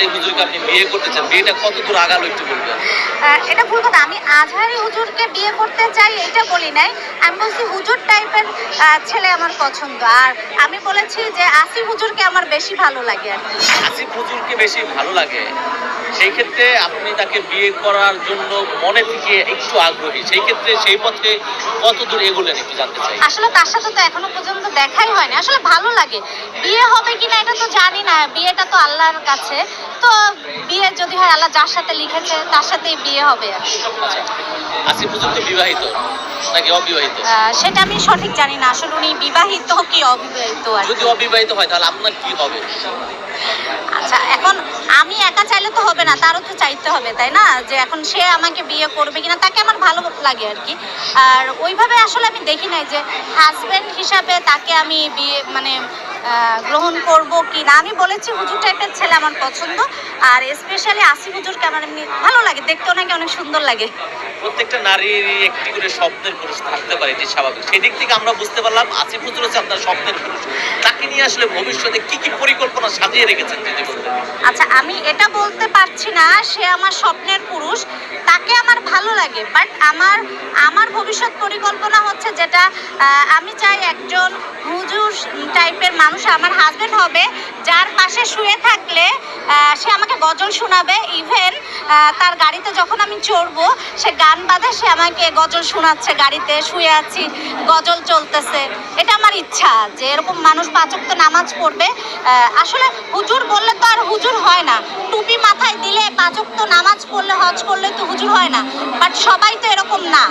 এই হুজুরকে আপনি বিয়ে করতে চান, বিয়েটা কতদূর আগালো একটু বলবেন? এটা ভুল কথা। আমি আজহারি হুজুরকে বিয়ে করতে চাই এটা বলি নাই। আমি বলছি হুজুর টাইপের ছেলে আমার পছন্দ। আর আমি বলেছি যে আসিফ হুজুরকে আমার বেশি ভালো লাগে আরকি। আসিফ হুজুরকে বেশি ভালো লাগে। সেই ক্ষেত্রে আপনি তাকে বিয়ে করার জন্য মনে থেকে একটু আগ্রহী। সেই ক্ষেত্রে সেই পথে কতদূর এগোলেন একটু জানতে চাই। আসলে তার সাথে তো এখনো পর্যন্ত দেখাই হয়নি। আসলে ভালো লাগে। বিয়ে হবে কিনা এটা তো জানি না। বিয়েটা তো আল্লাহর কাছে। তো বিয়ে যদি হয় আল্লাহ যার সাথে লিখেছে তার সাথেই বিয়ে হবে আরকি। আচ্ছা, আসিফ হুজুর তো বিবাহিত নাকি অবিবাহিত? সেটা আমি সঠিক জানি না। আসলে উনি বিবাহিত কি অবিবাহিত আরকি। যদি অবিবাহিত হয় তাহলে আপনার কি হবে? আচ্ছা, এখন আমি একা চাইলে তো হবে না, তারও তো চাইতে হবে, তাই না? যে এখন সে আমাকে বিয়ে করবে কিনা, তাকে আমার ভালো লাগে আর কি। আর ওইভাবে আসলে আমি দেখি নাই যে হাজবেন্ড হিসাবে তাকে আমি বিয়ে মানে গ্রহণ করব কি না। আমি বলেছি হুজুর টাইপের ছেলে আমার পছন্দ। আর স্পেশালি আসিফ হুজুরকে আমার এমনি ভালো লাগে, দেখতেও নাকি অনেক সুন্দর লাগে। প্রত্যেকটা নারীর একটি করে স্বপ্নের পুরুষ থাকতে পারে, এটি স্বাভাবিক। সেদিক থেকে আমরা বুঝতে পারলাম আসিফ হুজুর হচ্ছে আপনার স্বপ্নের পুরুষ। তাকে নিয়ে আসলে ভবিষ্যতে কি কি পরিকল্পনা সাজিয়ে রেখেছেন যদি বলতেন? আচ্ছা, আমি এটা বলতে পারছি না সে আমার স্বপ্নের পুরুষ, তাকে আমার ভালো লাগে, বাট আমার আমার ভবিষ্যৎ পরিকল্পনা হচ্ছে যেটা আমি চাই একজন হুজুর টাইপের মানুষ আমার হাজবেন্ড হবে, যার পাশে শুয়ে থাকলে সে আমাকে গজল শোনাবে। ইভেন তার গাড়িতে যখন আমি চড়বো সে গান বাঁধে, সে আমাকে গজল শোনাচ্ছে, গাড়িতে শুয়ে আছি গজল চলতেছে। এটা আমার ইচ্ছা যে এরকম মানুষ পাঁচ ওয়াক্ত নামাজ পড়বে। আসলে হুজুর বললে তো আর হুজুর হয় না। টুপি মাথায় দিলে পাঁচ ওয়াক্ত নামাজ পড়লে হজ করলে তো হুজুর হয় না, বাট সবাই তো এরকম না।